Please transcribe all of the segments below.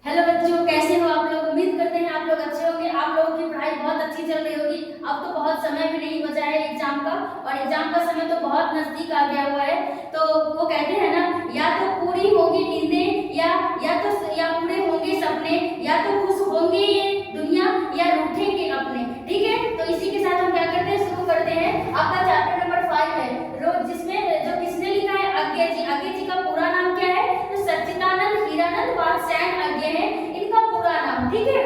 Hello बच्चों, कैसे हो आप लोग। उम्मीद करते हैं आप लोग अच्छे होंगे। आप लोगों की पढ़ाई बहुत अच्छी चल रही होगी। अब तो बहुत समय भी नहीं बचा है एग्जाम का, और एग्जाम का समय तो बहुत नजदीक आ गया हुआ है। तो वो कहते हैं ना, या तो पूरी होगी नींदें या पूरे होंगे सपने, या तो खुश होंगे ये दुनिया या रूठेंगे अपने। ठीक है, तो इसी के साथ हम क्या करते हैं, शुरू करते हैं। आपका चैप्टर नंबर 5 है रोज, जिसमें जो किसने लिखा है, अज्ञे जी। अज्ञे जी का पूरा नाम क्या है, तो सच्चिदानंद हीरानंद वात्स्यायन अज्ञे है इनका पूरा नाम। ठीक है,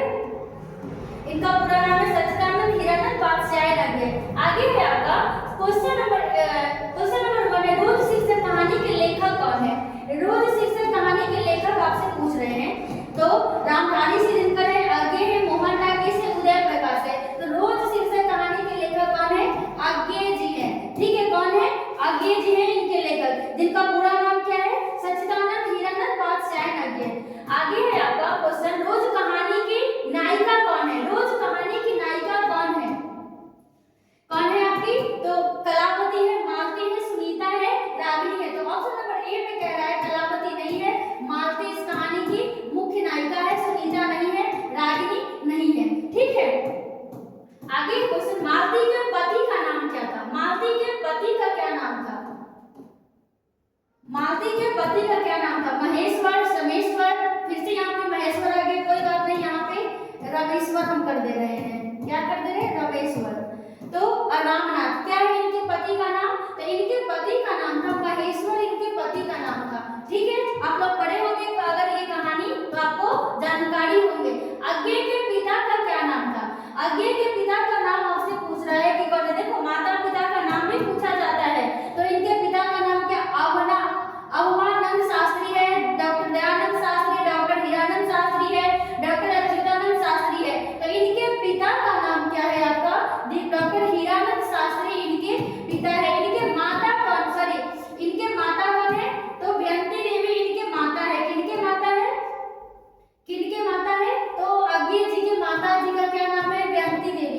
इनका पूरा नाम है सच्चिदानंद हीरानंद वात्स्यायन अज्ञे। आगे है आपका क्वेश्चन नंबर 1 है, रोज शिक्षक कहानी के लेखक कौन है। रोज शिक्षक कहानी के लेखक आपसे पूछ रहे हैं। तो रामधारी सिंह है, आगे है मोहन राकेश है, उदय प्रकाश है। तो रोज शिक्षक कहानी के लेखक कौन है, आज्ञे जी है। ठीक है, कौन है, आज्ञे जी है इनके लेखक, जिनका पूरा नाम क्या है, सच्चिदानंद हीरानंद वात्स्यायन अज्ञे। आगे है आपका क्वेश्चन, रोज कहानी की नायिका कौन है। रोज कहानी की नायिका कौन है, कौन है आपकी, तो कलावती है, मालती है, सुनीता है, रागिनी है। तो ऑप्शन नंबर ए में कह रहा है कलावती नहीं है, मालती इस कहानी की मुख्य नायिका है, सुनीता नहीं है, रागिनी नहीं है। ठीक है, आगे क्वेश्चन, मालती के पति का नाम क्या था। मालती के पति का क्या नाम था, मालती के पति का क्या नाम था, महेश्वर, समेश्वर। फिर से यहाँ पे महेश्वर आ गया, कोई बात नहीं, यहाँ पे रमेश्वर हम कर दे रहे हैं। क्या कर दे रहे हैं, रमेश्वर। तो रामनाथ क्या है इनके पति का नाम, तो इनके पति का नाम था महेश्वर, इनके पति का नाम था। ठीक है, आप लोग पढ़े होंगे अगर ये कहानी, तो आपको जानकारी होंगे। अज्ञे के पिता का क्या नाम था, अज्ञे के पिता का नाम आपसे पूछ रहा है कि कौन है। देखो, माता पिता का नाम भी पूछा जाता है, तो इनके पिता का नाम क्या, अवमानंद शास्त्री है, डॉक्टर दयानंद शास्त्री, डॉक्टर हीरानंद शास्त्री है, डॉक्टर अच्युतानंद शास्त्री है। तो इनके पिता का नाम क्या है आपका, डॉक्टर हीरानंद शास्त्री इनके पिता है। इनके माता कौन, सॉरी इनके माता कौन है, तो व्यंती देवी इनके माता है। किनके माता है, किनके माता है, तो अज्ञे जी के माता जी का क्या नाम है, व्यंती देवी।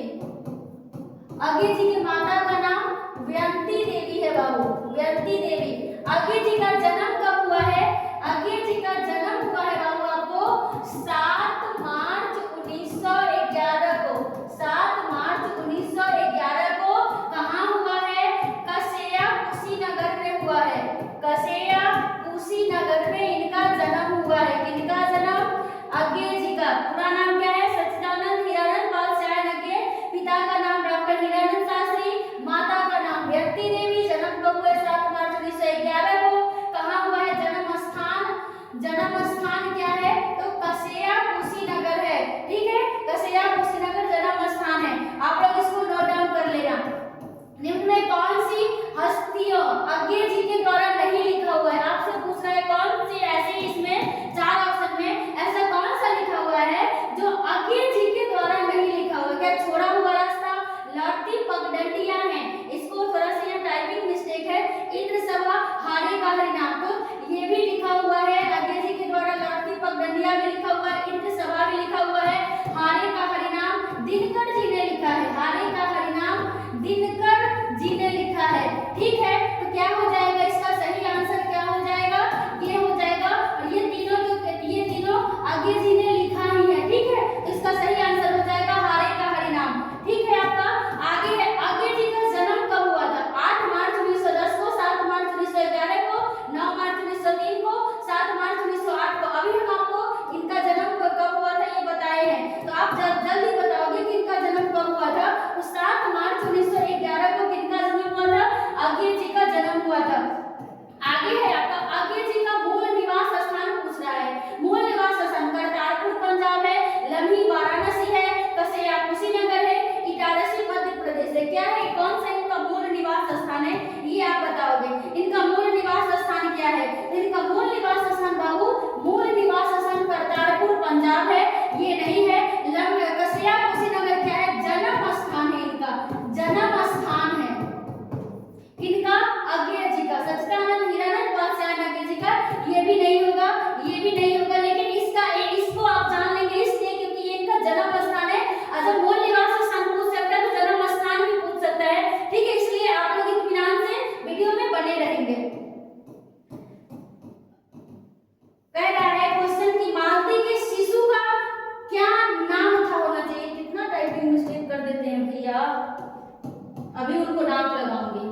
अभी उनको नाम लगाऊंगी।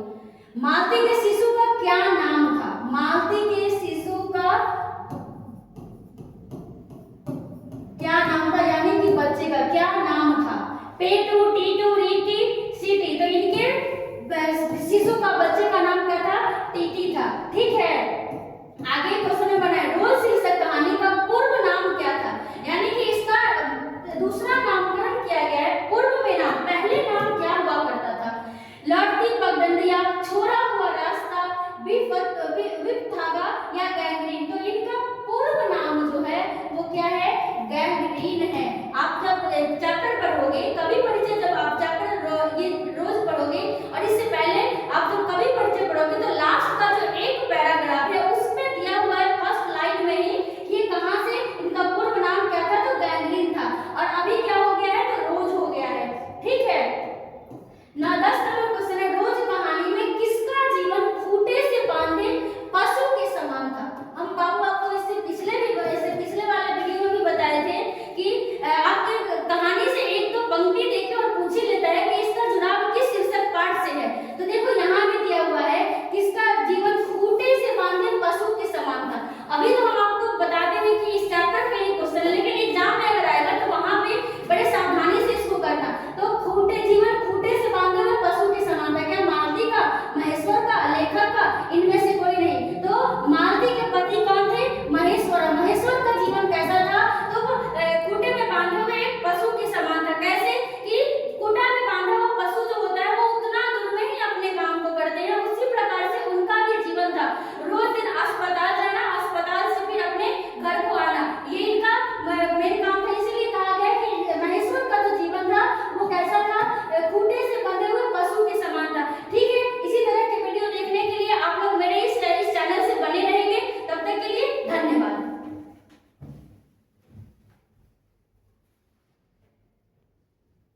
मालती के शिशु का क्या नाम था? मालती के शिशु का क्या नाम था, यानी कि बच्चे का क्या नाम था? पेटू, टीटू, रीटी, सीटी। तो इनके शिशु का, बच्चे